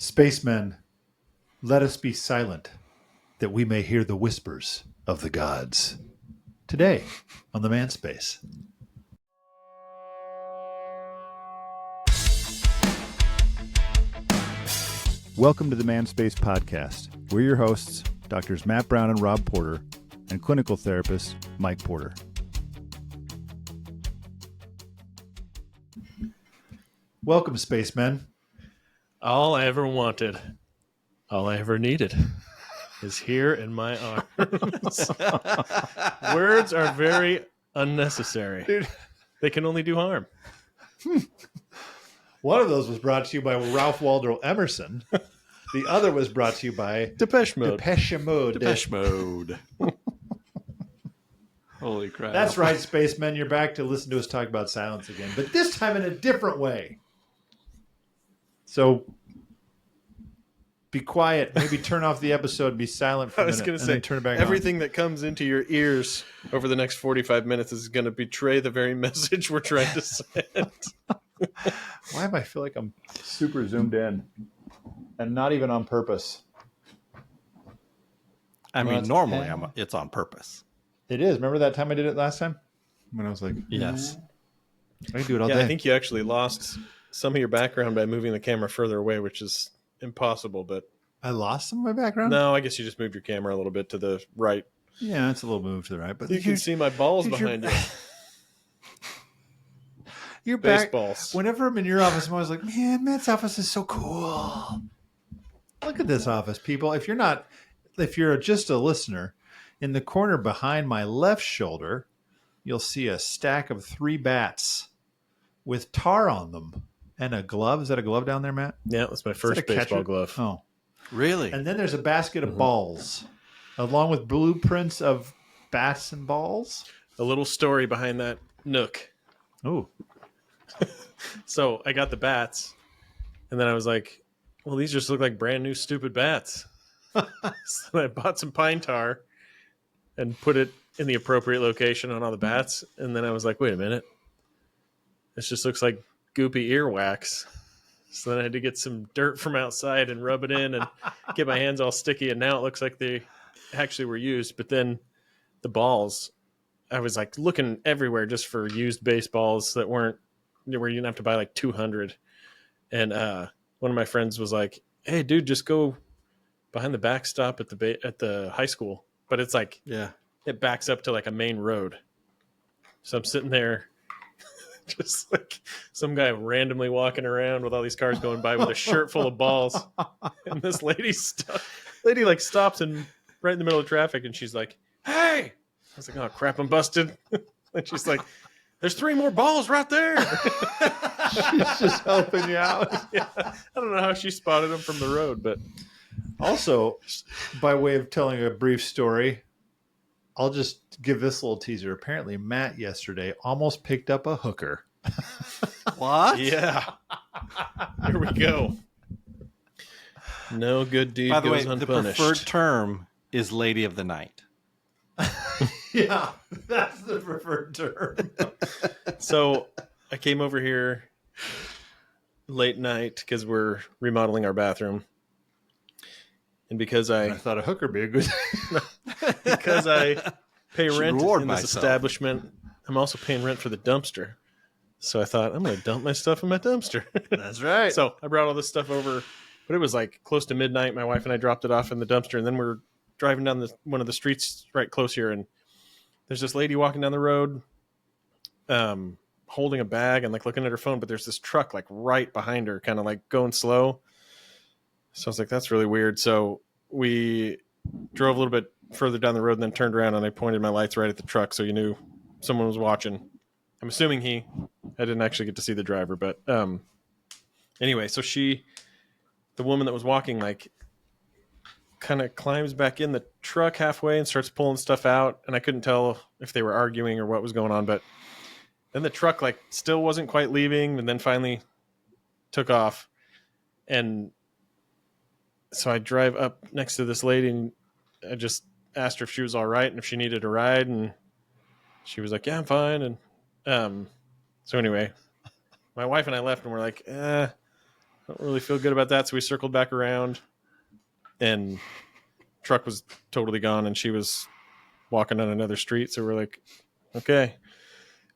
Spacemen, let us be silent, that we may hear the whispers of the gods. Today on the Manspace. Welcome to the Manspace podcast. We're your hosts, Doctors Matt Brown and Rob Porter, and clinical therapist Mike Porter. Welcome, Spacemen. All I ever wanted, all I ever needed is here in my arms. Words are very unnecessary. Dude. They can only do harm. One of those was brought to you by Ralph Waldo Emerson. The other was brought to you by Depeche Mode. Depeche Mode. Depeche Mode. Holy crap. That's right, Spacemen. You're back to listen to us talk about silence again, but this time in a different way. So be quiet. Maybe turn off the episode and be silent for a minute. I was going to say, turn it back everything that comes into your ears over the next 45 minutes is going to betray the very message we're trying to send. Why do I feel like I'm super zoomed in and not even on purpose? I mean, normally it's on purpose. It is. Remember that time I did it last time? When I was like, Yes. I can do it all day. I think you actually lost some of your background by moving the camera further away, which is impossible, but I lost some of my background? no, I guess you just moved your camera a little bit to the right. Yeah, it's a little move to the right. But You can see my balls behind you. Your back. Baseballs. Whenever I'm in your office, I'm always like, man, Matt's office is so cool. Look at this office, people. If you're just a listener, in the corner behind my left shoulder, you'll see a stack of 3 bats with tar on them and a glove. Is that a glove down there, Matt? Yeah, that's my first baseball glove. Oh, Really? and then there's a basket of balls, along with blueprints of bats and balls. A little story behind that nook. Oh, So I got the bats, and then I was like, well, these just look like brand new stupid bats. So I bought some pine tar and put it in the appropriate location on all the bats. And then I was like, wait a minute. This just looks like goopy earwax. So then I had to get some dirt from outside and rub it in and get my hands all sticky. And now it looks like they actually were used. But then the balls, I was like looking everywhere just for used baseballs that weren't, where you didn't have to buy like 200. And one of my friends was like, hey, dude, just go behind the backstop at the high school. But it's like, Yeah. it backs up to like a main road. So I'm sitting there just like some guy randomly walking around with all these cars going by with a shirt full of balls. And this lady like stops and right in the middle of traffic, and she's like, hey! I was like, oh crap, I'm busted. And she's like, there's 3 more balls right there. she's just helping you out. Yeah. I don't know how she spotted them from the road, but Also, by way of telling a brief story, I'll just give this little teaser. Apparently, Matt yesterday almost picked up a hooker. What? yeah. Here we go. No good deed By the way, goes the unpunished. preferred term is Lady of the Night. Yeah, that's the preferred term. So I came over here late night because we're remodeling our bathroom. And because I I thought a hooker would be a good because I pay Should rent reward in this myself. establishment, I'm also paying rent for the dumpster. So I thought, I'm going to dump my stuff in my dumpster. That's right. So I brought all this stuff over, but it was like close to midnight. My wife and I dropped it off in the dumpster, and then we're driving down one of the streets right close here, and there's this lady walking down the road, holding a bag and like looking at her phone, but there's this truck like right behind her, kind of like going slow. So I was like, that's really weird. So we drove a little bit further down the road and then turned around, and I pointed my lights right at the truck so you knew someone was watching. I'm assuming I didn't actually get to see the driver, but anyway, so the woman that was walking, like kind of climbs back in the truck halfway and starts pulling stuff out, and I couldn't tell if they were arguing or what was going on, but then the truck like still wasn't quite leaving, and then finally took off. And so I drive up next to this lady, and I just asked her if she was all right and if she needed a ride, and she was like, yeah, I'm fine. And so anyway, my wife and I left, and we're like, don't really feel good about that. So we circled back around, and truck was totally gone, and she was walking on another street. So we're like, okay,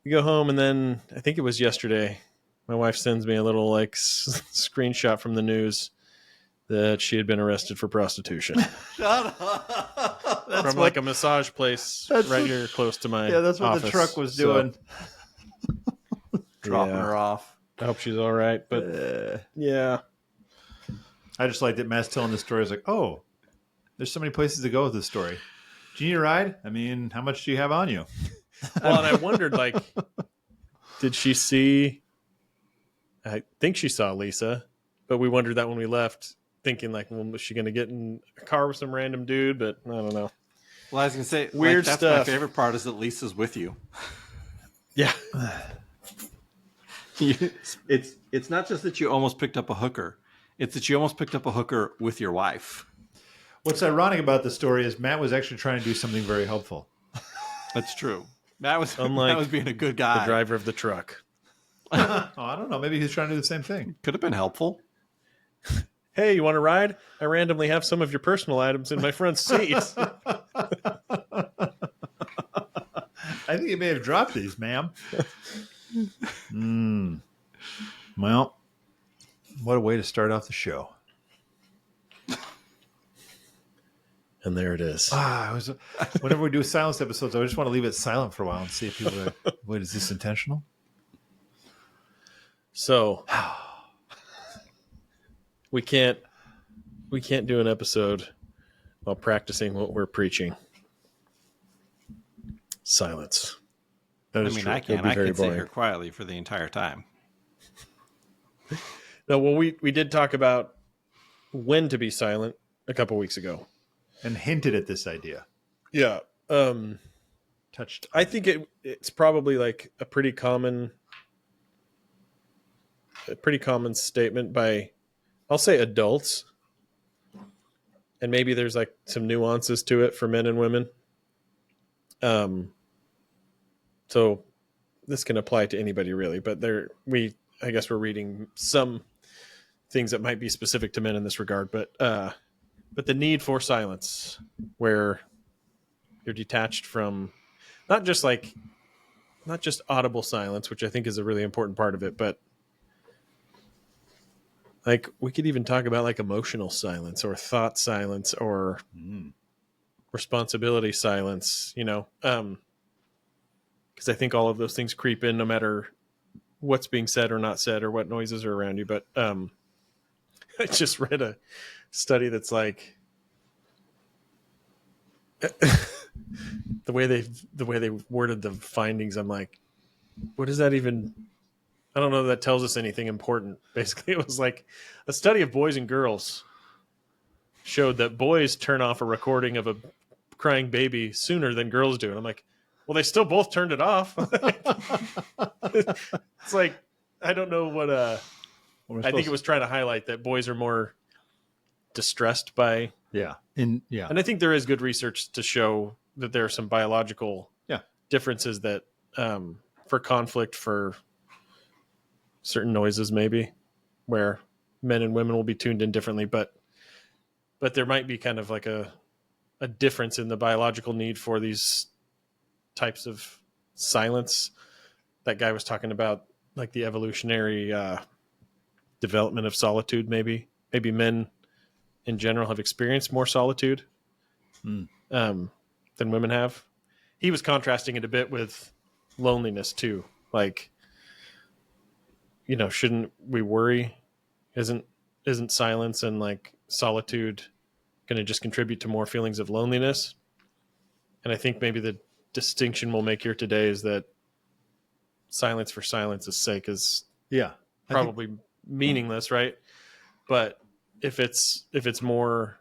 we go home, and then I think it was yesterday, my wife sends me a little like screenshot from the news that she had been arrested for prostitution. Shut up. From like a massage place right here close to my that's what office. the truck was So, doing. Dropping yeah. her off. I hope she's all right. But yeah. I just like that Matt's telling the story. I was like, oh, there's so many places to go with this story. Do you need a ride? I mean, how much do you have on you? Well, and I wondered, like, did she see? I think she saw Lisa, but we wondered that when we left, thinking like, well, was she going to get in a car with some random dude? But I don't know. Well, I was going to say, Weird that's stuff. my favorite part is that Lisa's with you. Yeah. It's not just that you almost picked up a hooker. It's that you almost picked up a hooker with your wife. What's ironic about the story is Matt was actually trying to do something very helpful. That's true. Matt was Unlike being a good guy. the driver of the truck. Oh, I don't know. Maybe he's trying to do the same thing. Could have been helpful. Hey, you want to ride? I randomly have some of your personal items in my front seat. I think you may have dropped these, ma'am. Well, what a way to start off the show. And there it is. Whenever we do silence episodes, I just want to leave it silent for a while and see if people are, wait, is this intentional? So we can't do an episode while practicing what we're preaching. Silence. That I is mean, true. I It'd can. be I very can sit boring. here quietly for the entire time. No, well, we did talk about when to be silent a couple weeks ago. And hinted at this idea. Yeah. Touched. I think it's probably like a pretty common statement by, I'll say, adults. And maybe there's like some nuances to it for men and women. So this can apply to anybody really, but I guess we're reading some things that might be specific to men in this regard, but the need for silence, where you're detached from not just audible silence, which I think is a really important part of it, but like we could even talk about like emotional silence or thought silence or responsibility silence, because I think all of those things creep in no matter what's being said or not said or what noises are around you. But I just read a study that's like the way they worded the findings. I'm like, what does that even? I don't know that tells us anything important. Basically, it was like a study of boys and girls showed that boys turn off a recording of a crying baby sooner than girls do. And I'm like, well, they still both turned it off. It's like, I don't know what, I think it was trying to highlight that boys are more distressed by. Yeah. And I think there is good research to show that there are some biological differences that, for conflict, for certain noises, maybe where men and women will be tuned in differently, but there might be kind of like a difference in the biological need for these types of silence. That guy was talking about like the evolutionary development of solitude. Maybe men in general have experienced more solitude than women have. He was contrasting it a bit with loneliness too. Like, shouldn't we worry? Isn't silence and like solitude going to just contribute to more feelings of loneliness? And I think maybe the distinction we'll make here today is that silence for silence's sake is probably meaningless, right? But if it's more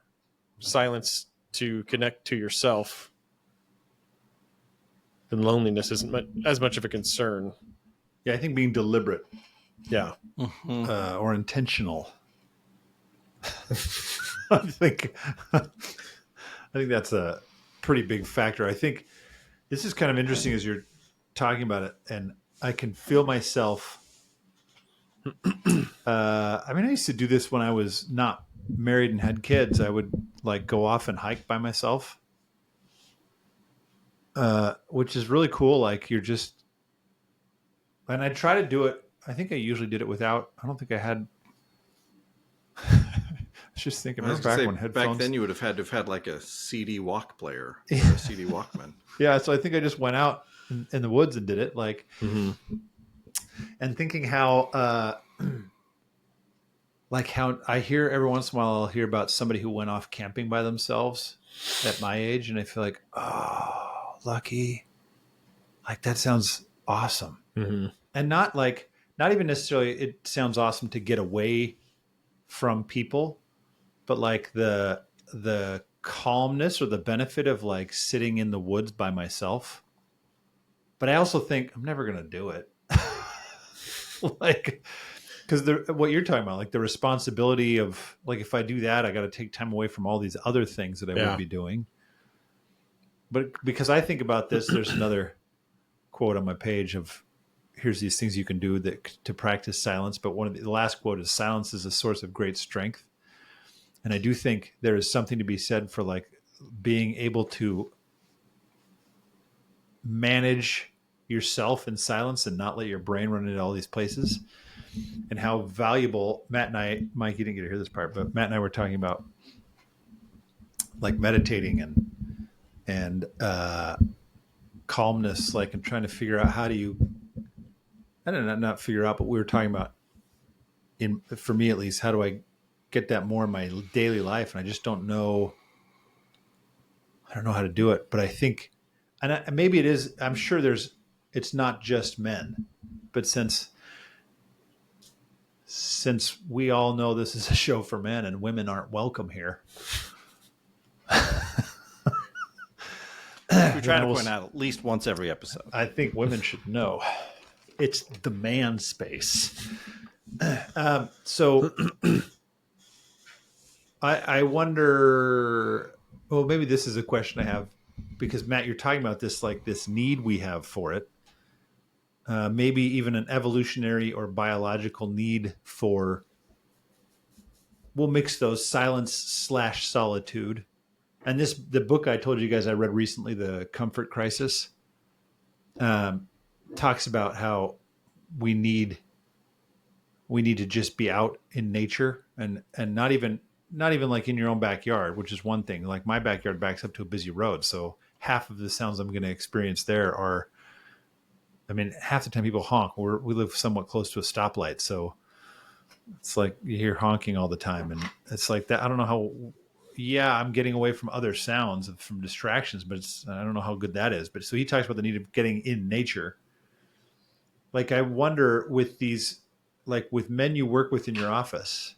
silence to connect to yourself, then loneliness isn't as much of a concern. Yeah, I think being deliberate or intentional. I think that's a pretty big factor. I think this is kind of interesting as you're talking about it, and I can feel myself I mean, I used to do this when I was not married and had kids. I would like go off and hike by myself, which is really cool. Like you're just, and I try to do it. I think I usually did it without. I don't think I had. I was just thinking, I was remember gonna back say when back headphones? then you would have had to have had like a CD walk player or a CD Walkman. Yeah, so I think I just went out in the woods and did it. Like, Mm-hmm. and thinking how, like how I hear every once in a while, I'll hear about somebody who went off camping by themselves at my age, and I feel like, oh, lucky. Like that sounds awesome, Mm-hmm. and not like not even necessarily. It sounds awesome to get away from people, but like the calmness or the benefit of like sitting in the woods by myself. But I also think I'm never gonna do it. Like because what you're talking about, like the responsibility of like if I do that, I got to take time away from all these other things that I Yeah. would be doing. But because I think about this, there's another quote on my page of here's these things you can do that to practice silence. But one of the last quote is silence is a source of great strength. And I do think there is something to be said for like being able to manage yourself in silence and not let your brain run into all these places, and how valuable Matt and I, Mike, you didn't get to hear this part, but Matt and I were talking about like meditating and calmness, like and trying to figure out how do you, I don't know, not figure out, but we were talking about for me at least, how do I get that more in my daily life? And I just don't know. I don't know how to do it, but I think, and maybe it is. I'm sure it's not just men, but since we all know this is a show for men and women aren't welcome here, We try to point out at least once every episode. I think women should know it's the man space. So I wonder. Well, maybe this is a question I have because Matt, you're talking about this like this need we have for it. Maybe even an evolutionary or biological need for. We'll mix those silence / solitude, and the book I told you guys I read recently, The Comfort Crisis, talks about how we need to just be out in nature and not even like in your own backyard, which is one thing. Like my backyard backs up to a busy road, so half of the sounds I'm going to experience there are, I mean, half the time people honk. We live somewhat close to a stoplight, so it's like you hear honking all the time, and it's like that. I don't know how. Yeah, I'm getting away from other sounds from distractions, but I don't know how good that is. But so he talks about the need of getting in nature. Like I wonder with these, like with men you work with in your office.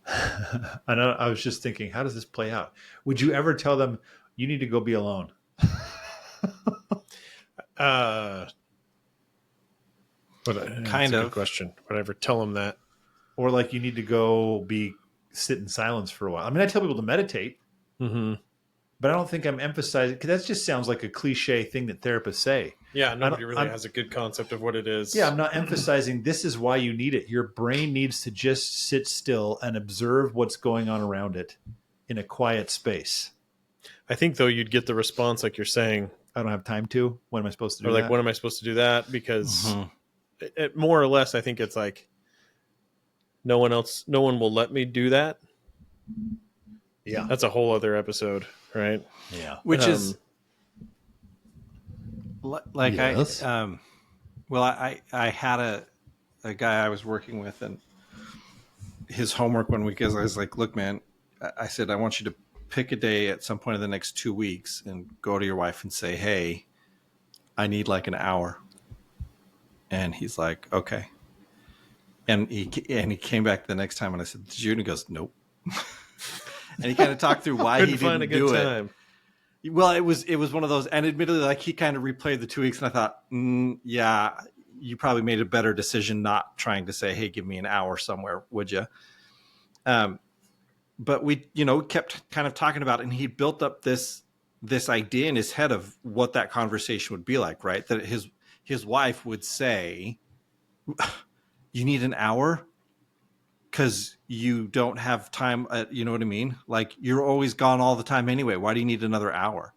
I was just thinking, how does this play out? Would you ever tell them you need to go be alone? But Kind that's a of. good question. Would I ever tell them that? Or like you need to go sit in silence for a while? I mean, I tell people to meditate, Mm-hmm. but I don't think I'm emphasizing because that just sounds like a cliche thing that therapists say. Yeah, nobody really has a good concept of what it is. Yeah, I'm not emphasizing this is why you need it. Your brain needs to just sit still and observe what's going on around it in a quiet space. I think though you'd get the response like you're saying, I don't have time to. When am I supposed to do or like, that? when am I supposed to do that? Because Mhm. it more or less, I think it's like no one will let me do that. Yeah, That's a whole other episode, right? yeah. Which is like Yes. I had a guy I was working with, and his homework one week is I was like, look, man, I said, I want you to pick a day at some point in the next 2 weeks and go to your wife and say, hey, I need like an hour. And he's like, okay. And he came back the next time and I said, did you? And he goes, nope. And he kind of talked through why he Couldn't find didn't a good do it. time. Well, it was one of those, and admittedly, like he kind of replayed the 2 weeks, and I thought, yeah, you probably made a better decision not trying to say, hey, give me an hour somewhere, would you? But we, kept kind of talking about it, and he built up this idea in his head of what that conversation would be like, right? That his wife would say, you need an hour because you don't have time. You know what I mean? Like, you're always gone all the time anyway. Why do you need another hour?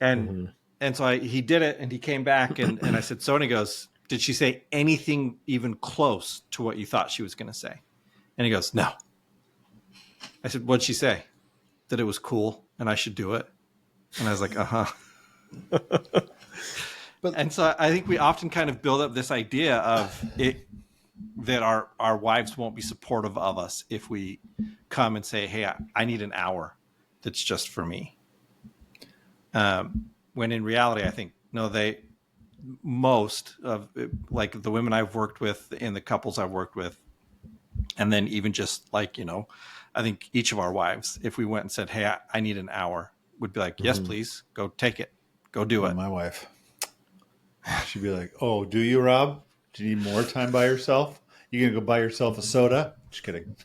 And so he did it, and he came back, and I said, so, and he goes, did she say anything even close to what you thought she was going to say? And he goes, no. I said, what'd she say? That it was cool and I should do it. And I was like, And so I think we often kind of build up this idea of it, that our wives won't be supportive of us if we come and say, hey, I need an hour that's just for me. When in reality, I think, no, most of, like, the women I've worked with and the couples I've worked with, and then even just like, I think each of our wives, if we went and said, hey, I need an hour, would be like, yes, please, go take it. Go do it. My wife, she'd be like, oh, do you, Rob? Do you need more time by yourself? You going to go buy yourself a soda? Just kidding.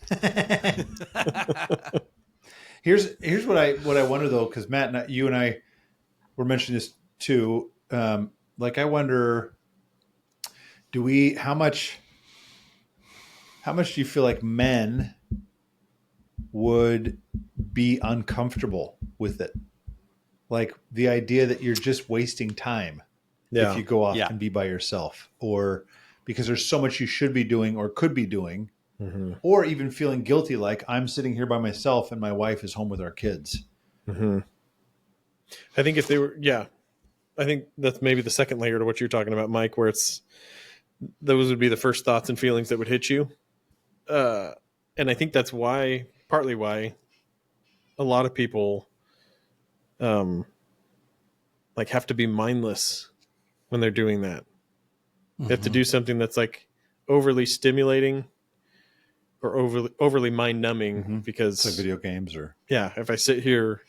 Here's what I wonder, though, because Matt, you and I were mentioning this too. Like, I wonder, how much do you feel like men would be uncomfortable with it? Like, the idea that you're just wasting time if you go off and be by yourself, or because there's so much you should be doing or could be doing, or even feeling guilty, like, I'm sitting here by myself and my wife is home with our kids. I think if they were, I think that's maybe the second layer to what you're talking about, Mike, where those would be the first thoughts and feelings that would hit you. And I think that's partly why a lot of people like have to be mindless when they're doing that. They have to do something that's like overly stimulating or overly mind numbing, because it's like video games, or if I sit here,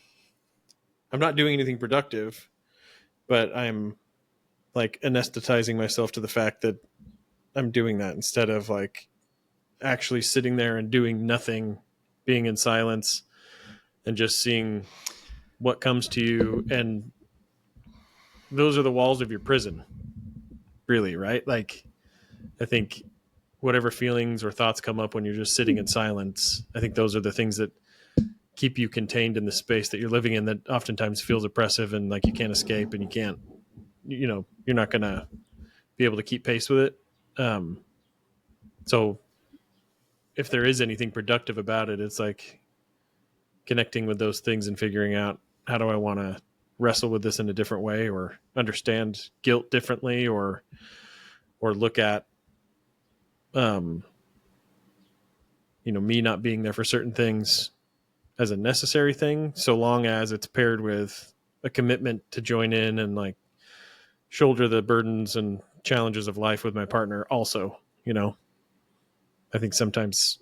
I'm not doing anything productive, but I'm like anesthetizing myself to the fact that I'm doing that, instead of like actually sitting there and doing nothing, being in silence and just seeing what comes to you. And those are the walls of your prison, really, right? Like, I think whatever feelings or thoughts come up when you're just sitting in silence, I think those are the things that keep you contained in the space that you're living in, that oftentimes feels oppressive and like you can't escape, and you can't, you're not going to be able to keep pace with it. So if there is anything productive about it, it's like connecting with those things and figuring out, how do I want to wrestle with this in a different way, or understand guilt differently, or look at, me not being there for certain things as a necessary thing, so long as it's paired with a commitment to join in and like shoulder the burdens and challenges of life with my partner also. I think sometimes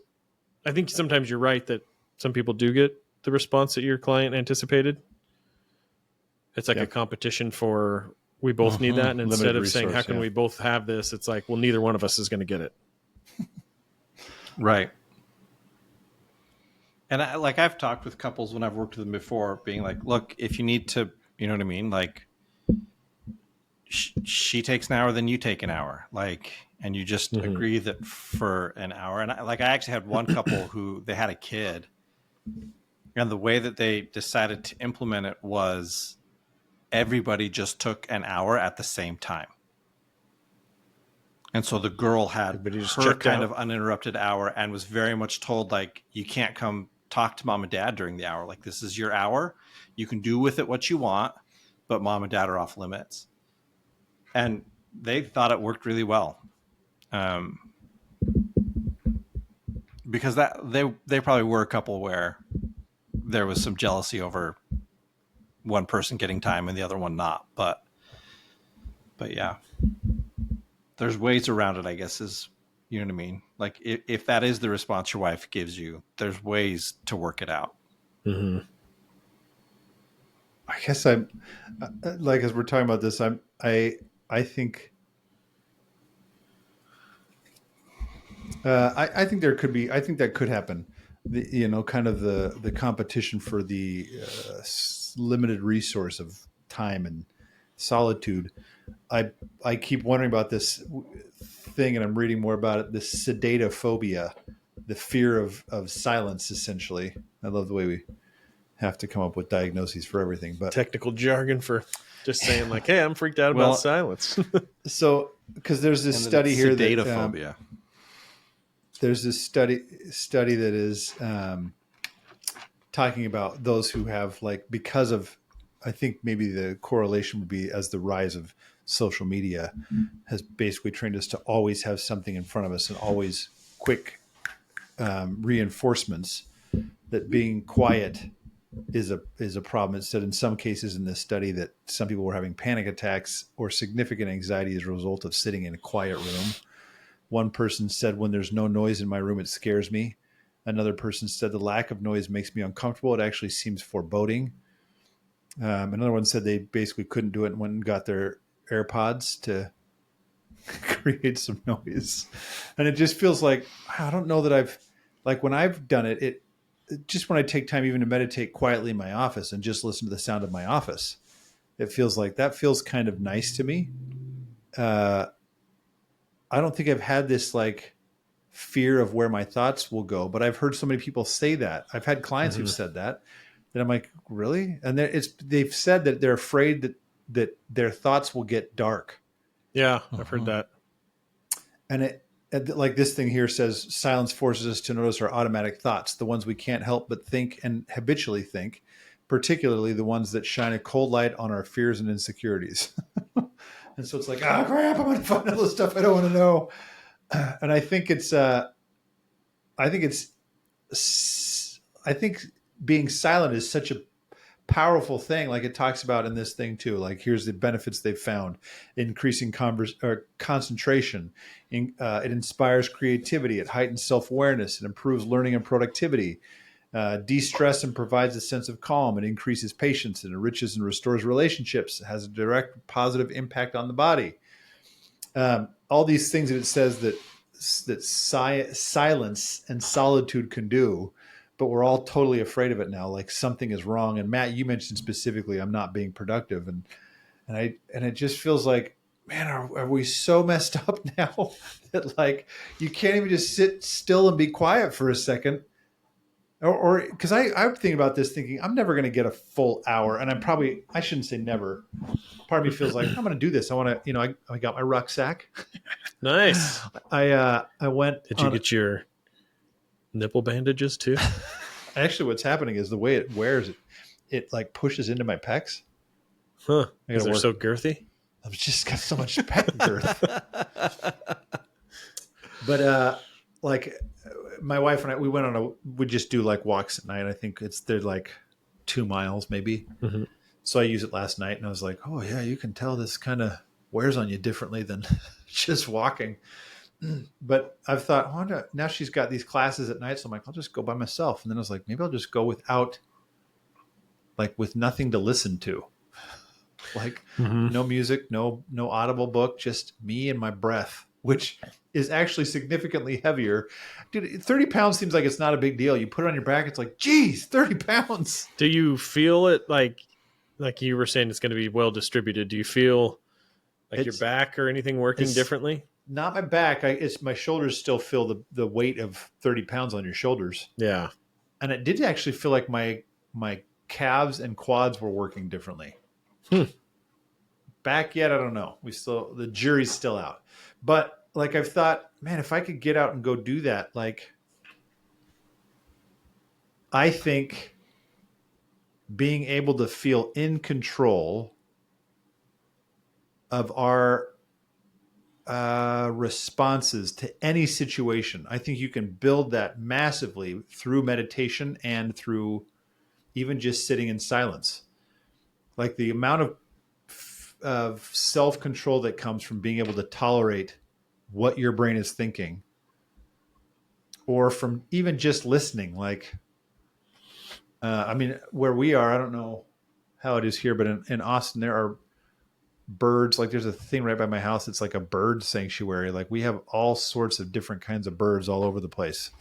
you're right that some people do get the response that your client anticipated. It's like a competition for, we both need that. And instead of saying, how can we both have this? It's like, well, neither one of us is going to get it. Right. And I've talked with couples when I've worked with them before, being like, look, if you need to, you know what I mean? Like, she takes an hour, then you take an hour, like, and you just agree that for an hour. And I actually had one couple who, they had a kid, and the way that they decided to implement it was everybody just took an hour at the same time. And so the girl had her kind of uninterrupted hour, and was very much told, like, you can't come talk to mom and dad during the hour. Like, this is your hour. You can do with it what you want, but mom and dad are off limits. And they thought it worked really well. Because they probably were a couple where there was some jealousy over one person getting time and the other one not. But yeah, there's ways around it, I guess, is, you know what I mean? Like, if that is the response your wife gives you, there's ways to work it out. I guess I'm like, as we're talking about this, I think I think there could be, I think that could happen. Kind of the competition for the limited resource of time and solitude. I keep wondering about this thing, and I'm reading more about it. The sedatophobia, the fear of silence. Essentially, I love the way we have to come up with diagnoses for everything. But Technical jargon for just saying like, "Hey, I'm freaked out Well- about silence." so because there's this And then study it's here that sedatophobia. there's this study that is talking about those who have like, because of, I think maybe the correlation would be as the rise of social media has basically trained us to always have something in front of us and always quick reinforcements, that being quiet is a problem. It said in some cases in this study that some people were having panic attacks or significant anxiety as a result of sitting in a quiet room. One person said, when there's no noise in my room, it scares me. Another person said, the lack of noise makes me uncomfortable. It actually seems foreboding. Another one said they basically couldn't do it and went and got their AirPods to create some noise. And it just feels like, I don't know that I've, like when I've done it, it just when I take time even to meditate quietly in my office and just listen to the sound of my office, it feels like that feels kind of nice to me. I don't think I've had this like fear of where my thoughts will go, but I've heard so many people say that. I've had clients who've said that I'm like, really? And they've said that they're afraid that their thoughts will get dark. Yeah, I've heard that. And like this thing here says, silence forces us to notice our automatic thoughts, the ones we can't help but think and habitually think, particularly the ones that shine a cold light on our fears and insecurities. And so it's like, oh crap, I'm going to find all the stuff I don't want to know. And I think being silent is such a powerful thing. Like it talks about in this thing too, like here's the benefits they've found: increasing concentration, it inspires creativity, it heightens self-awareness, it improves learning and productivity, de-stress and provides a sense of calm, it increases patience, it enriches and restores relationships, it has a direct positive impact on the body. All these things that it says that silence and solitude can do, but we're all totally afraid of it now. Like something is wrong. And Matt, you mentioned specifically, I'm not being productive. And it just feels like, man, are we so messed up now that like, you can't even just sit still and be quiet for a second? Or because I'm thinking about this thinking, I'm never going to get a full hour. And I shouldn't say never. Part of me feels like I'm going to do this. I want to, I got my rucksack. Nice. I went. Did you get your nipple bandages too? Actually, what's happening is the way it wears it like pushes into my pecs. Huh? Because they're so girthy. I've just got so much pec girth. But like my wife and I, we just do like walks at night. I think they're like 2 miles maybe. Mm-hmm. So I used it last night and I was like, oh yeah, you can tell this kind of wears on you differently than just walking. But I've thought, oh, now she's got these classes at night. So I'm like, I'll just go by myself. And then I was like, maybe I'll just go with nothing to listen to. Like no music, no audible book, just me and my breath, which is actually significantly heavier. Dude, 30 pounds seems like it's not a big deal. You put it on your back, it's like, geez, 30 pounds. Do you feel it like you were saying it's going to be well distributed? Do you feel like your back or anything working differently? Not my back. It's my shoulders still feel the weight of 30 pounds on your shoulders. Yeah. And it did actually feel like my calves and quads were working differently. Back yet, I don't know. The jury's still out. But like I've thought, man, if I could get out and go do that, like I think being able to feel in control of our responses to any situation, I think you can build that massively through meditation and through even just sitting in silence. Like the amount of self-control that comes from being able to tolerate what your brain is thinking, or from even just listening. Like, I mean, where we are, I don't know how it is here, but in Austin, there are birds. Like there's a thing right by my house. It's like a bird sanctuary. Like we have all sorts of different kinds of birds all over the place.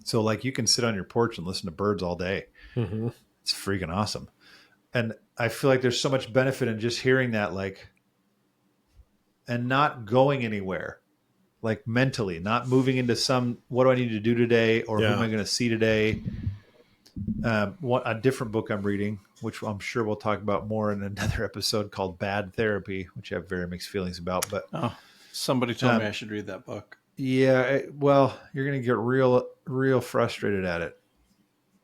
So like you can sit on your porch and listen to birds all day. Mm-hmm. It's freaking awesome. And I feel like there's so much benefit in just hearing that, like, and not going anywhere. like mentally, not moving into what do I need to do today or who am I going to see today. A different book I'm reading, which I'm sure we'll talk about more in another episode, called Bad Therapy, which I have very mixed feelings about. But somebody told me I should read that book. Yeah, well, you're going to get real frustrated at it.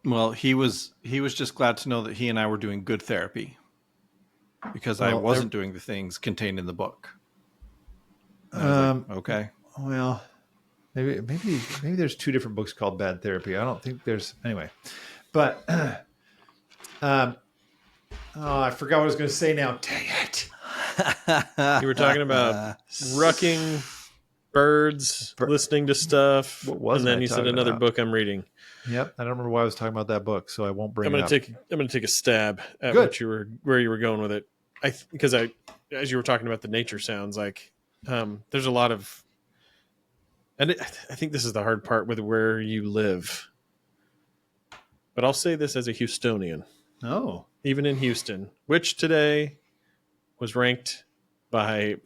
Well, he was just glad to know that he and I were doing good therapy, because I wasn't doing the things contained in the book. And I was like, okay. Well, maybe there's two different books called Bad Therapy. I don't think there's anyway. But I forgot what I was going to say now. Dang it! You were talking about rucking, birds, listening to stuff, and then you said another book I'm reading. Yep, I don't remember why I was talking about that book, so I won't bring it up. I'm going to take a stab at where you were going with it. Because as you were talking about the nature sounds, like there's a lot of, and I think this is the hard part with where you live. But I'll say this as a Houstonian. Oh, even in Houston, which today was ranked by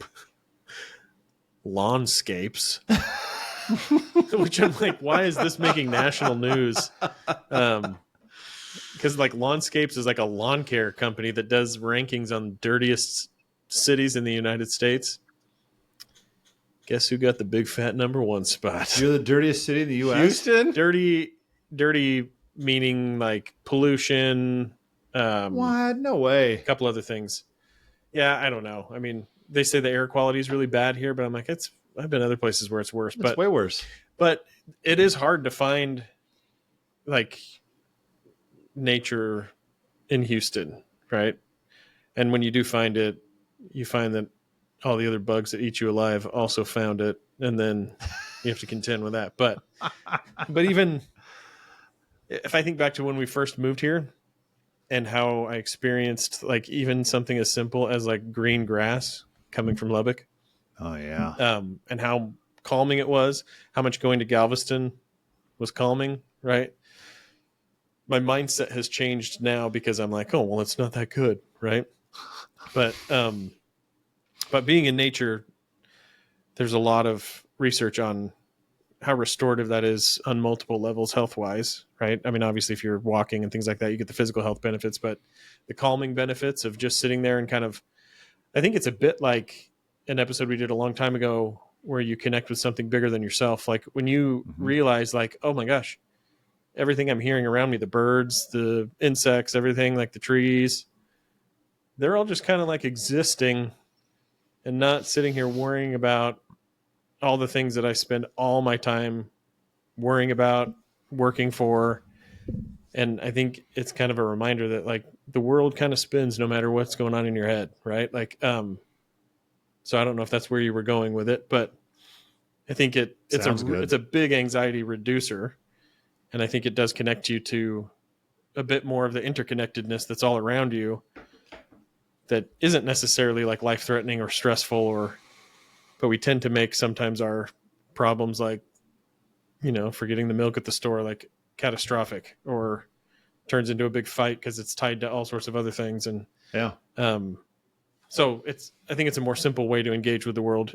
Lawnscapes. Which I'm like, why is this making national news? Because like Lawnscapes is like a lawn care company that does rankings on dirtiest cities in the United States. Guess who got the big fat #1 spot? You're the dirtiest city in the U.S.? Houston? Dirty meaning like pollution. What? No way. A couple other things. Yeah, I don't know. I mean, they say the air quality is really bad here, but I'm like, I've been other places where it's worse. It's way worse. But it is hard to find like nature in Houston, right? And when you do find it, you find that all the other bugs that eat you alive also found it, and then you have to contend with that. But even if I think back to when we first moved here and how I experienced like even something as simple as like green grass coming from Lubbock. Oh yeah. And how calming it was, how much going to Galveston was calming, right? My mindset has changed now because I'm like, oh, well, it's not that good, right? But being in nature, there's a lot of research on how restorative that is on multiple levels health-wise, right? I mean, obviously, if you're walking and things like that, you get the physical health benefits, but the calming benefits of just sitting there and kind of, I think it's a bit like an episode we did a long time ago where you connect with something bigger than yourself. Like when you realize like, oh my gosh, everything I'm hearing around me, the birds, the insects, everything, like the trees, they're all just kind of like existing and not sitting here worrying about all the things that I spend all my time worrying about, working for. And I think it's kind of a reminder that like the world kind of spins no matter what's going on in your head, right? Like, so I don't know if that's where you were going with it, but I think it's a big anxiety reducer. And I think it does connect you to a bit more of the interconnectedness that's all around you that isn't necessarily like life-threatening or stressful, but we tend to make sometimes our problems like, forgetting the milk at the store, like catastrophic, or turns into a big fight because it's tied to all sorts of other things. And yeah. So I think it's a more simple way to engage with the world,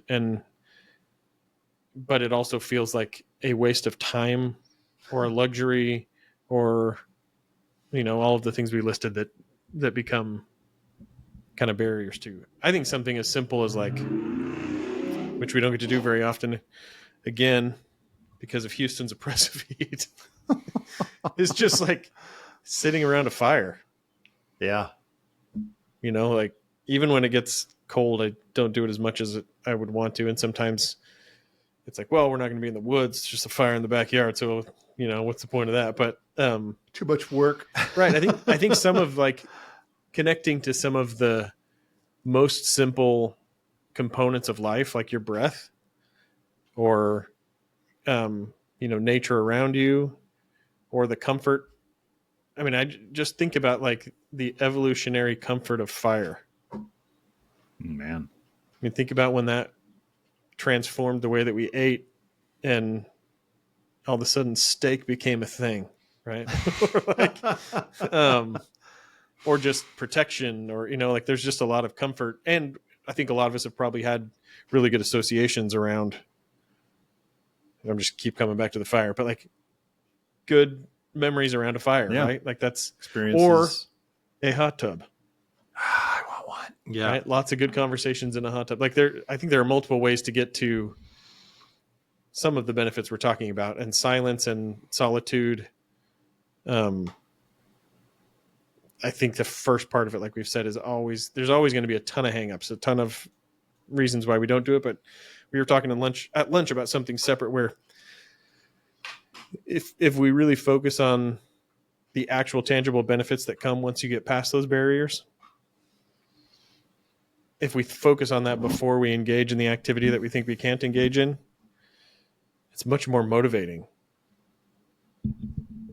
but it also feels like a waste of time or a luxury or, all of the things we listed that become kind of barriers to. I think something as simple as like, which we don't get to do very often, again, because of Houston's oppressive heat, is just like sitting around a fire. Yeah. Like even when it gets cold, I don't do it as much as I would want to. And sometimes it's like, well, we're not going to be in the woods. It's just a fire in the backyard. So, what's the point of that? But too much work. Right. I think some of like connecting to some of the most simple components of life, like your breath or, nature around you or the comfort. I mean, I just think about like the evolutionary comfort of fire. Man. I mean, think about when that transformed the way that we ate and all of a sudden steak became a thing, right? Or just protection or, like there's just a lot of comfort. And I think a lot of us have probably had really good associations around I'm just keep coming back to the fire, but like good memories around a fire, Yeah. right? Like that's Experiences. a hot tub, I want one. Yeah. right? Lots of good conversations in a hot tub. Like I think there are multiple ways to get to some of the benefits we're talking about, and silence and solitude. I think the first part of it, like we've said, is there's always going to be a ton of hangups, a ton of reasons why we don't do it. But we were talking at lunch about something separate where if we really focus on the actual tangible benefits that come once you get past those barriers, if we focus on that before we engage in the activity that we think we can't engage in, it's much more motivating.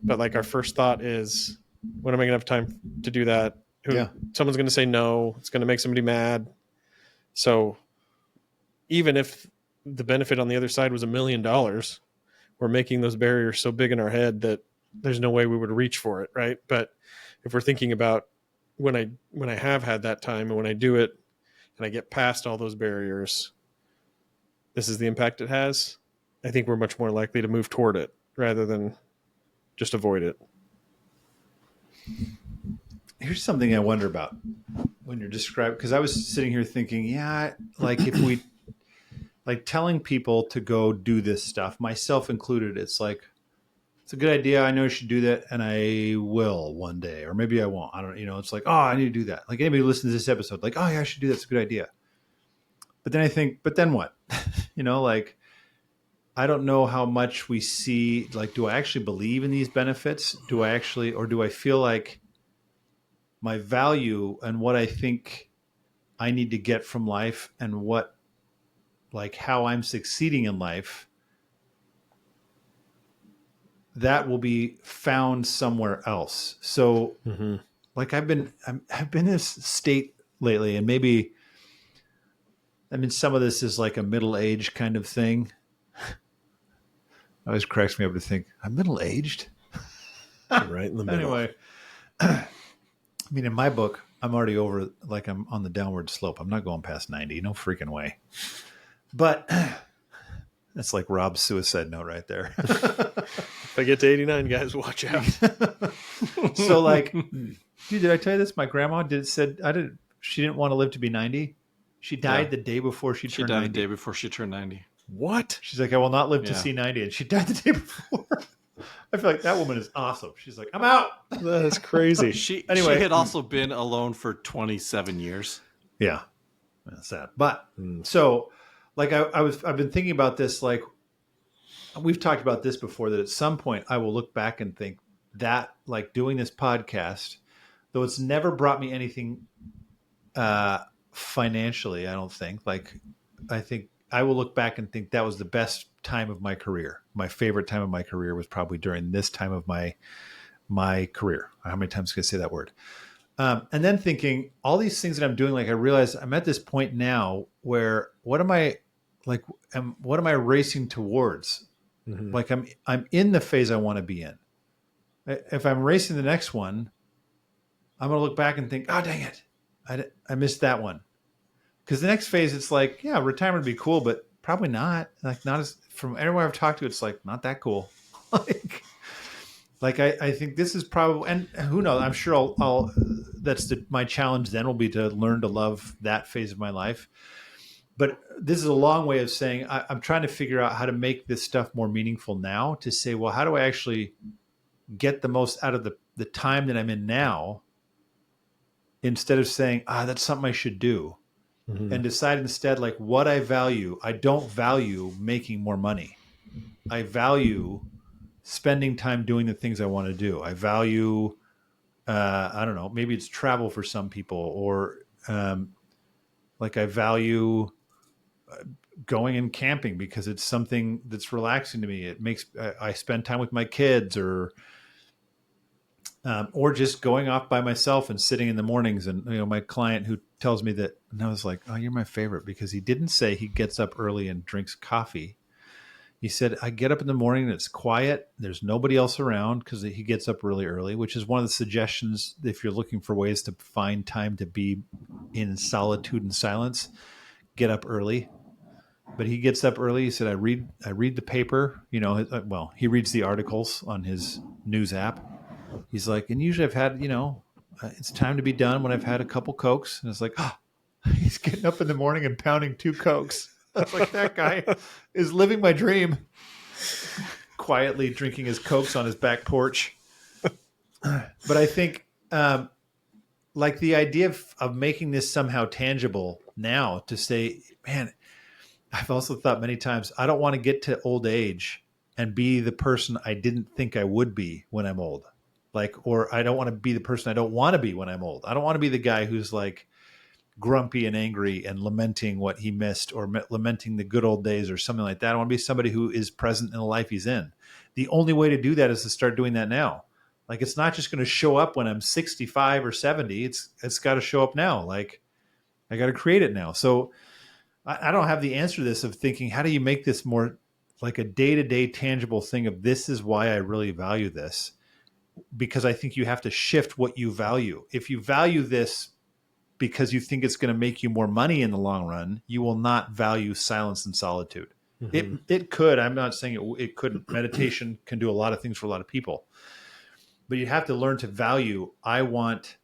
But like our first thought is, when am I going to have time to do that? Someone's going to say no. It's going to make somebody mad. So even if the benefit on the other side was $1 million, we're making those barriers so big in our head that there's no way we would reach for it, right? But if we're thinking about when I have had that time and when I do it and I get past all those barriers, this is the impact it has. I think we're much more likely to move toward it rather than just avoid it. Here's something I wonder about when you're describing, because I was sitting here thinking, yeah, like if we like telling people to go do this stuff, myself included, it's like, it's a good idea. I know I should do that, and I will one day, or maybe I won't. I don't, it's like, oh, I need to do that. Like anybody who listens to this episode, like, oh yeah, I should do that. It's a good idea. But then I think, but then what? Like, I don't know how much we see, like, do I actually believe in these benefits? Or do I feel like my value and what I think I need to get from life and what, like, how I'm succeeding in life, that will be found somewhere else. So like I've been in this state lately, and maybe, I mean, some of this is like a middle-aged kind of thing. It always cracks me up to think I'm middle-aged. Right in the middle. Anyway, I mean, in my book, I'm already over, like I'm on the downward slope. I'm not going past 90, no freaking way. But that's like Rob's suicide note right there. If I get to 89, guys, watch out. So like, dude, did I tell you this? My grandma she didn't want to live to be 90. She died the day before she turned 90. The day before she turned 90. What? She's like, I will not live to see 90. And she died the day before. I feel like that woman is awesome. She's like, I'm out. That is crazy. She Anyway. had also been alone for 27 years. Yeah. That's sad. But so like I've been thinking about this, like we've talked about this before, that at some point I will look back and think that, like, doing this podcast, though it's never brought me anything financially, I don't think, like, I think I will look back and think that was the best time of my career. My favorite time of my career was probably during this time of my career. How many times can I say that word? And then thinking all these things that I'm doing, like I realize I'm at this point now where what am I racing towards? Like I'm in the phase I want to be in. If I'm racing the next one, I'm going to look back and think, oh, dang it. I missed that one. Because the next phase, it's like, yeah, retirement would be cool, but probably not. Like, not as, from everyone I've talked to, it's like, not that cool. Like I think this is probably, and who knows, I'm sure my challenge then will be to learn to love that phase of my life. But this is a long way of saying I'm trying to figure out how to make this stuff more meaningful now, to say, well, how do I actually get the most out of the time that I'm in now, instead of saying, that's something I should do, and decide instead, like, what I value. I don't value making more money. I value spending time doing the things I want to do. I value, I don't know, maybe it's travel for some people, or like I value going and camping because it's something that's relaxing to me. It makes, I spend time with my kids, or just going off by myself and sitting in the mornings. And, my client who tells me that, and I was like, oh, you're my favorite, because he didn't say he gets up early and drinks coffee. He said, I get up in the morning and it's quiet. There's nobody else around, because he gets up really early, which is one of the suggestions if you're looking for ways to find time to be in solitude and silence. Get up early. but he gets up early. He said, I read the paper, well, he reads the articles on his news app. He's like, and usually I've had, it's time to be done when I've had a couple Cokes. And it's like, oh, he's getting up in the morning and pounding 2 Cokes. I was like, that guy is living my dream. Quietly drinking his Cokes on his back porch. But I think, like the idea of making this somehow tangible now to say, man, I've also thought many times, I don't want to get to old age and be the person I didn't think I would be when I'm old. Or I don't want to be the person I don't want to be when I'm old. I don't want to be the guy who's like grumpy and angry and lamenting what he missed or lamenting the good old days or something like that. I want to be somebody who is present in the life he's in. The only way to do that is to start doing that now. Like, it's not just going to show up when I'm 65 or 70. It's got to show up now. Like, I got to create it now. So I don't have the answer to this of thinking, how do you make this more like a day-to-day tangible thing of this is why I really value this? Because I think you have to shift what you value. If you value this because you think it's going to make you more money in the long run, you will not value silence and solitude. Mm-hmm. It could. I'm not saying it couldn't. Meditation can do a lot of things for a lot of people. But you have to learn to value, I don't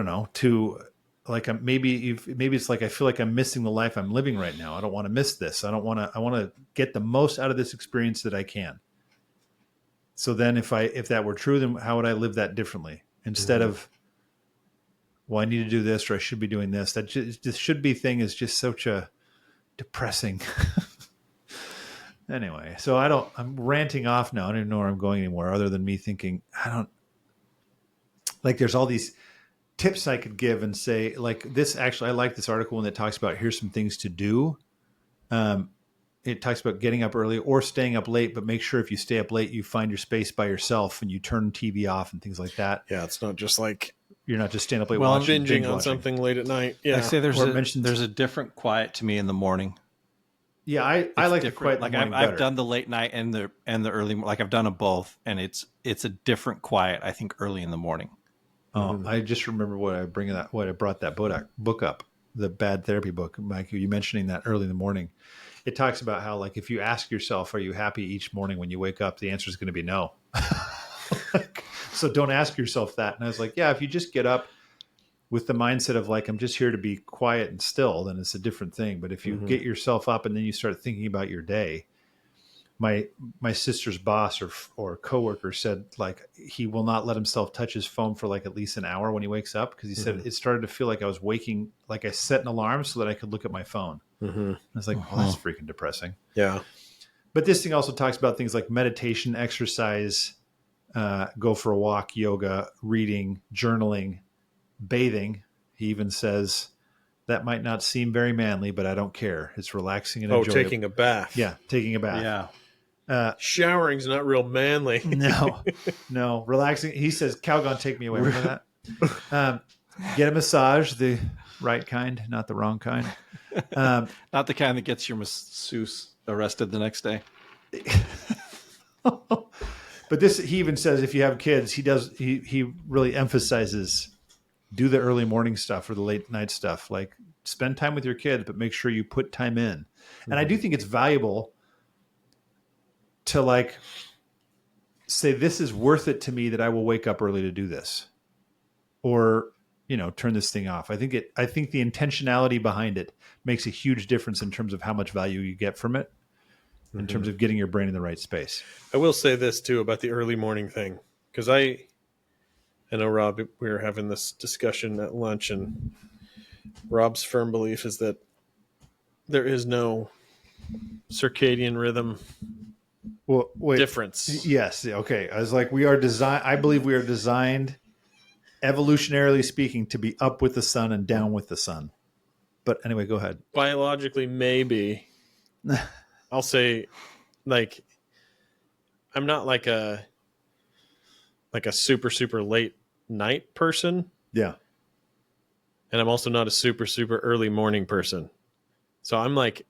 know, to like maybe it's like I feel like I'm missing the life I'm living right now. I don't want to miss this. I want to get the most out of this experience that I can. So then if that were true, then how would I live that differently? Instead of, well, I need to do this or I should be doing this. This should be thing is just such a depressing. Anyway, so I'm ranting off now. I don't even know where I'm going anymore other than me thinking, there's all these tips I could give and say, like this, actually, I like this article when it talks about here's some things to do. It talks about getting up early or staying up late, but make sure if you stay up late, you find your space by yourself and you turn TV off and things like that. Yeah, it's not just like you're not just staying up late watching, binging on something late at night. Yeah, I say there's a different quiet to me in the morning. Yeah, I like the quiet. Like I've done the late night and the early. Like I've done them both, and it's a different quiet. I think early in the morning. Oh, I just remember what I brought that book up, the Bad Therapy book, Mike. You mentioning that early in the morning. It talks about how, like, if you ask yourself, "Are you happy each morning when you wake up?" the answer is going to be no. So don't ask yourself that. And I was like, yeah, if you just get up with the mindset of like, I'm just here to be quiet and still, then it's a different thing. But if you get yourself up and then you start thinking about your day, my sister's boss or coworker said, like, he will not let himself touch his phone for like at least an hour when he wakes up. Cause he said it started to feel like I was waking, like I set an alarm so that I could look at my phone. I was like, well, that's freaking depressing. Yeah. But this thing also talks about things like meditation, exercise, go for a walk, yoga, reading, journaling, bathing. He even says that might not seem very manly, but I don't care. It's relaxing and enjoyable. Taking a bath. Yeah, taking a bath. Yeah. Showering's not real manly. No, relaxing. He says, Calgon, take me away. Remember that? Get a massage, the right kind, not the wrong kind. Not the kind that gets your masseuse arrested the next day. But he even says if you have kids, he really emphasizes do the early morning stuff or the late night stuff. Like, spend time with your kids, but make sure you put time in. And I do think it's valuable to like say, this is worth it to me that I will wake up early to do this, or, turn this thing off. I think the intentionality behind it makes a huge difference in terms of how much value you get from it, in terms of getting your brain in the right space. I will say this too about the early morning thing, because I know, Rob, we were having this discussion at lunch, and Rob's firm belief is that there is no circadian rhythm difference. Yes. Okay. I was like, I believe we are designed, evolutionarily speaking, to be up with the sun and down with the sun. But anyway, go ahead. Biologically, maybe. I'll say, like, I'm not like a super, super late night person. Yeah. And I'm also not a super, super early morning person. So I'm like,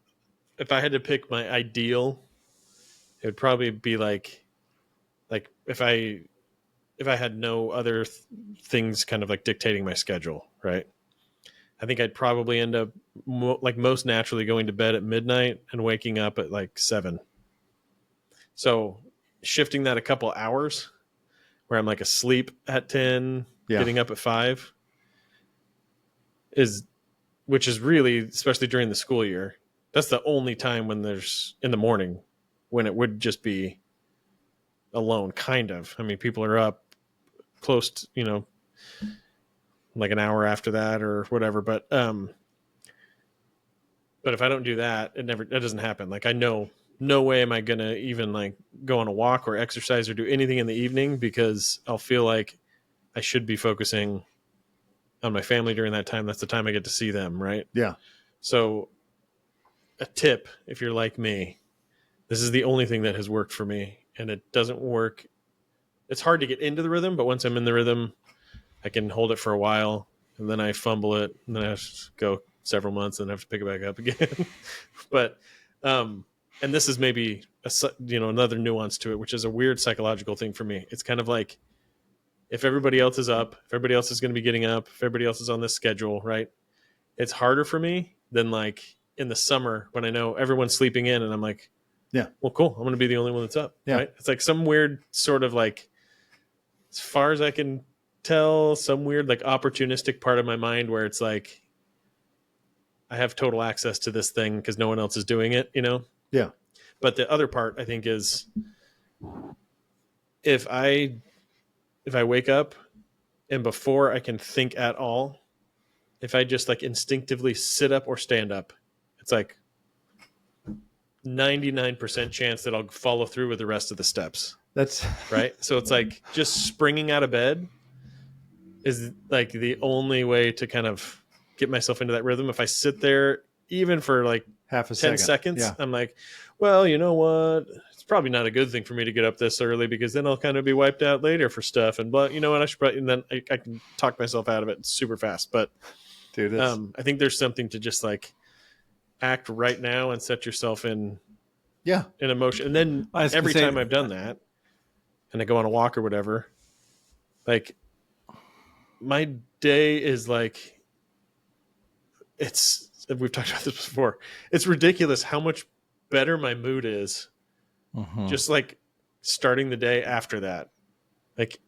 if I had to pick my ideal, it would probably be like if I had no other things kind of like dictating my schedule, right? I think I'd probably end up like most naturally going to bed at midnight and waking up at like 7. So shifting that a couple hours where I'm like asleep at 10, Yeah. getting up at 5 which is really, especially during the school year, that's the only time when there's in the morning when it would just be alone, kind of. I mean, people are up close to, like an hour after that or whatever. But if I don't do that, that doesn't happen. Like, I know no way am I going to even like go on a walk or exercise or do anything in the evening, because I'll feel like I should be focusing on my family during that time. That's the time I get to see them. Right. Yeah. So a tip, if you're like me, this is the only thing that has worked for me, and it doesn't work. It's hard to get into the rhythm, but once I'm in the rhythm, I can hold it for a while, and then I fumble it, and then I have to go several months and have to pick it back up again. But, and this is maybe another nuance to it, which is a weird psychological thing for me. It's kind of like, if everybody else is up, if everybody else is going to be getting up, if everybody else is on this schedule, right? It's harder for me than like in the summer when I know everyone's sleeping in, and I'm like, yeah, well, cool. I'm going to be the only one that's up. Yeah. Right. It's like some weird sort of like, as far as I can tell, some weird like opportunistic part of my mind where it's like, I have total access to this thing because no one else is doing it, Yeah. But the other part, I think, is if I wake up and before I can think at all, if I just like instinctively sit up or stand up, it's like 99% chance that I'll follow through with the rest of the steps. That's right. So it's like just springing out of bed is like the only way to kind of get myself into that rhythm. If I sit there even for like half a 10 second. seconds, Yeah. I'm like, well, you know what? It's probably not a good thing for me to get up this early, because then I'll kind of be wiped out later for stuff. And but you know what? I should probably, and then I can talk myself out of it super fast. But Dude, I think there's something to just like act right now and set yourself in emotion. And then every time I've done that and I go on a walk or whatever, like my day is like, we've talked about this before. It's ridiculous how much better my mood is just like starting the day after that. Like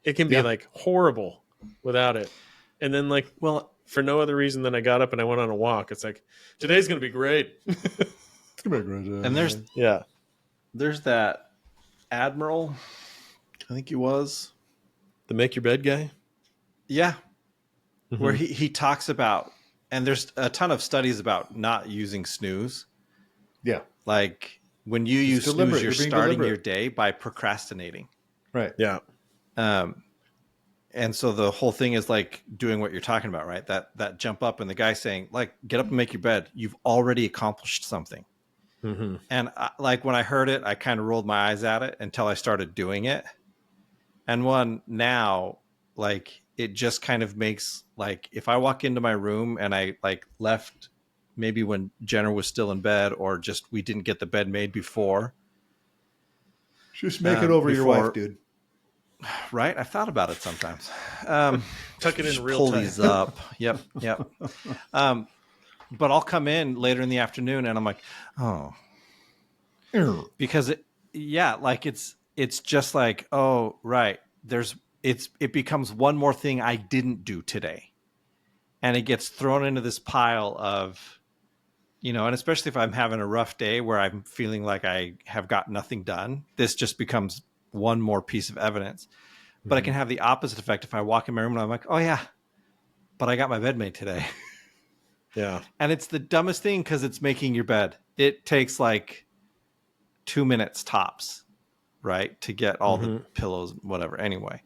it can be like horrible without it. And then like, well, for no other reason than I got up and I went on a walk, it's like, today's going to be great. It's going to be a great day. And there's that Admiral, I think he was. The make your bed guy? Yeah. Mm-hmm. Where he talks about, and there's a ton of studies about not using snooze. Yeah. Like when you use snooze, you're starting your day by procrastinating. Right. Yeah. And so the whole thing is like doing what you're talking about, right? That jump up and the guy saying like, get up and make your bed. You've already accomplished something. Mm-hmm. And like when I heard it, I kind of rolled my eyes at it until I started doing it. And now, like, it just kind of makes like, if I walk into my room and I like left maybe when Jenner was still in bed, or just we didn't get the bed made before. Just make it over your wife, dude. Right? I thought about it sometimes. Tuck it in real pull time. These up. Yep. But I'll come in later in the afternoon and I'm like, oh, because it's just like, oh, right. It becomes one more thing I didn't do today. And it gets thrown into this pile of, and especially if I'm having a rough day where I'm feeling like I have got nothing done, this just becomes one more piece of evidence. But I can have the opposite effect if I walk in my room and I'm like, oh yeah, but I got my bed made today. Yeah. And it's the dumbest thing because it's making your bed. It takes like 2 minutes tops, right? To get all the pillows, whatever. Anyway.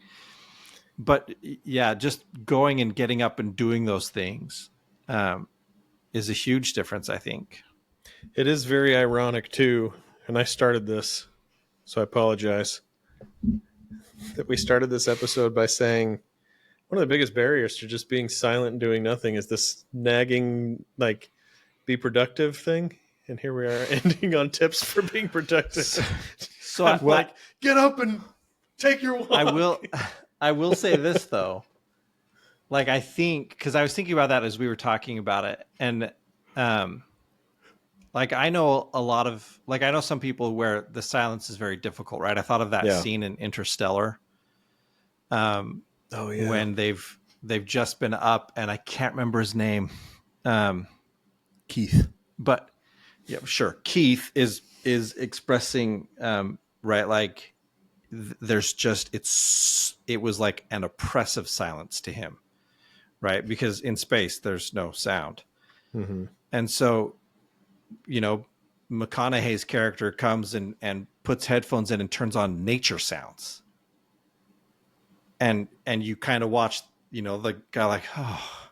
But yeah, just going and getting up and doing those things is a huge difference, I think. It is very ironic too. And I started this, so I apologize that we started this episode by saying one of the biggest barriers to just being silent and doing nothing is this nagging, like, be productive thing. And here we are ending on tips for being productive. So I'm like, get up and take your walk. I will say this though. like I think because I was thinking about that as we were talking about it, and um, like I know a lot of like I know some people where the silence is very difficult, right? I thought of that Yeah. scene in Interstellar, um, Oh yeah. when they've just been up, and I can't remember his name, um, Keith. but yeah, sure. Keith is expressing right, like there's just it was like an oppressive silence to him, right? Because in space there's no sound. Mm-hmm. And so, McConaughey's character comes and puts headphones in and turns on nature sounds. And you kind of watch, the guy like, oh.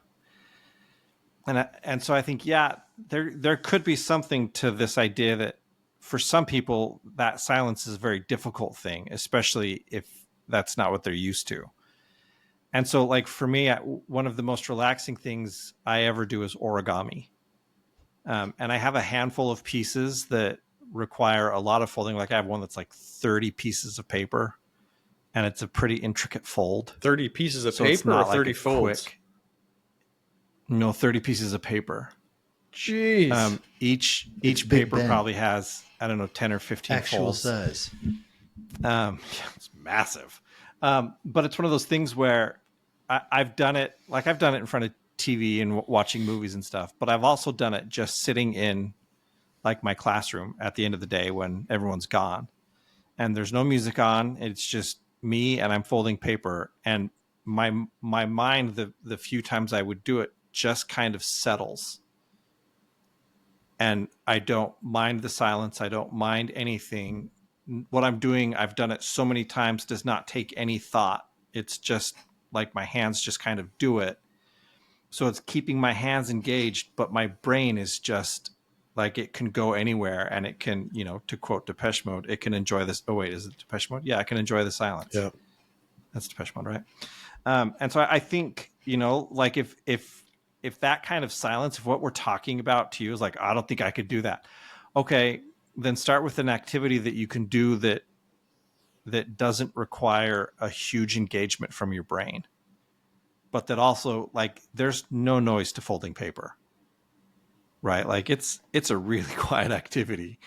And so I think, yeah, there could be something to this idea that for some people that silence is a very difficult thing, especially if that's not what they're used to. And so, like for me, one of the most relaxing things I ever do is origami. And I have a handful of pieces that require a lot of folding. Like I have one that's like 30 pieces of paper, and it's a pretty intricate fold. 30 pieces of So it's paper or not 30 like a folds? quick. No, 30 pieces of paper. Jeez. Each Big paper Ben. probably has, I don't know, 10 or 15 Actual folds. size. Yeah, it's massive. But it's one of those things where I've done it in front of TV and watching movies and stuff, but I've also done it just sitting in like my classroom at the end of the day when everyone's gone and there's no music on. It's just me and I'm folding paper, and my mind, the few times I would do it, just kind of settles. And I don't mind the silence. I don't mind anything. What I'm doing, I've done it so many times, does not take any thought. It's just like my hands just kind of do it. So it's keeping my hands engaged, but my brain is just like, it can go anywhere, and it can, to quote Depeche Mode, it can enjoy this. Oh wait, is it Depeche Mode? Yeah, I can enjoy the silence. Yeah. That's Depeche Mode, right? And so I think, like if that kind of silence, if what we're talking about to you is like, I don't think I could do that. Okay, then start with an activity that you can do that doesn't require a huge engagement from your brain, but that also, like, there's no noise to folding paper, right? Like it's a really quiet activity.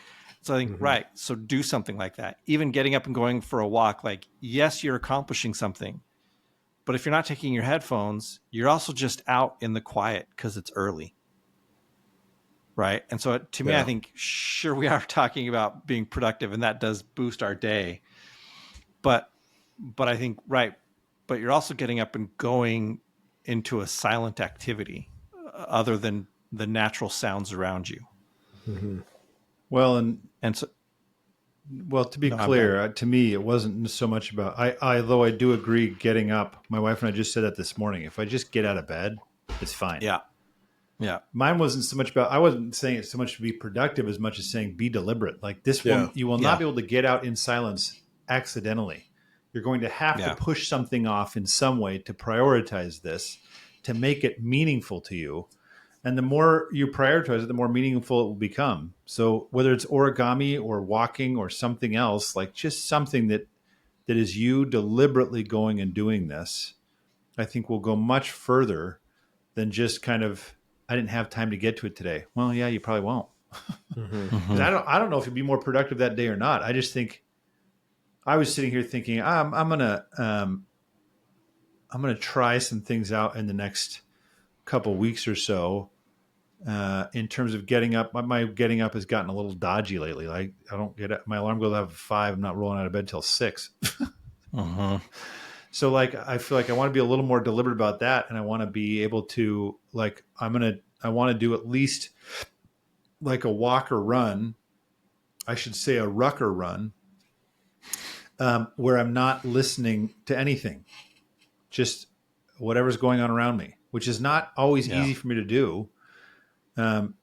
So I think, right. So do something like that. Even getting up and going for a walk, like, yes, you're accomplishing something, but if you're not taking your headphones, you're also just out in the quiet because it's early. Right. And so to me, I think, sure, we are talking about being productive, and that does boost our day. But I think, right. But you're also getting up and going into a silent activity other than the natural sounds around you. Mm-hmm. Well, And so, well, to be clear, to me, it wasn't so much about, though I do agree getting up. My wife and I just said that this morning. If I just get out of bed, it's fine. Yeah. Yeah. Mine wasn't so much about, I wasn't saying it so much to be productive as much as saying be deliberate. Like this one, you will not be able to get out in silence accidentally. You're going to have to push something off in some way to prioritize this, to make it meaningful to you. And the more you prioritize it, the more meaningful it will become. So whether it's origami or walking or something else, like just something that is you deliberately going and doing this, I think will go much further than just kind of, I didn't have time to get to it today. Well, yeah, you probably won't. Because I don't know if you'd be more productive that day or not. I just think I was sitting here thinking I'm gonna try some things out in the next couple weeks or so. In terms of getting up, my getting up has gotten a little dodgy lately. Like I don't get up. My alarm goes off at 5. I'm not rolling out of bed till 6. So like, I feel like I want to be a little more deliberate about that. And I want to be able to, like, I want to do at least like a walk or run. I should say a ruck or run, where I'm not listening to anything, just whatever's going on around me, which is not always easy for me to do. But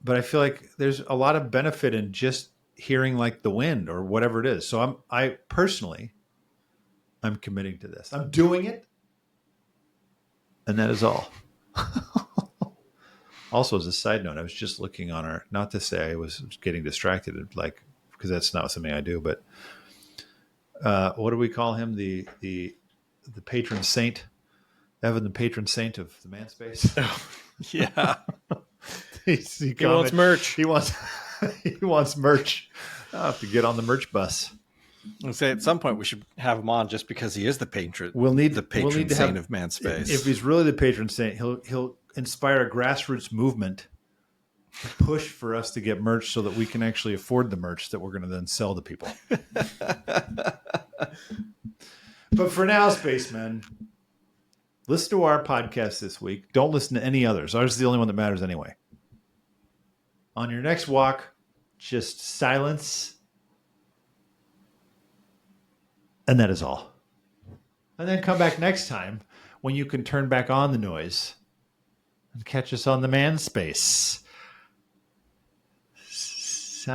I feel like there's a lot of benefit in just hearing like the wind or whatever it is. So I'm committing to this. I'm doing it. And that is all. Also, as a side note, I was just looking on our, not to say I was getting distracted, like, because that's not something I do, but what do we call him? The patron saint Evan, the patron saint of the Manspace. Yeah. he wants merch. He wants he wants merch. I'll have to get on the merch bus. I'll say at some point we should have him on just because he is the patron. We'll need the patron we'll need to saint have, of Manspace. If he's really the patron saint, he'll inspire a grassroots movement to push for us to get merch so that we can actually afford the merch that we're going to then sell to people. But for now, Spaceman, listen to our podcast this week. Don't listen to any others. Ours is the only one that matters anyway. On your next walk, just silence. And that is all. And then come back next time when you can turn back on the noise and catch us on the Manspace. Silence.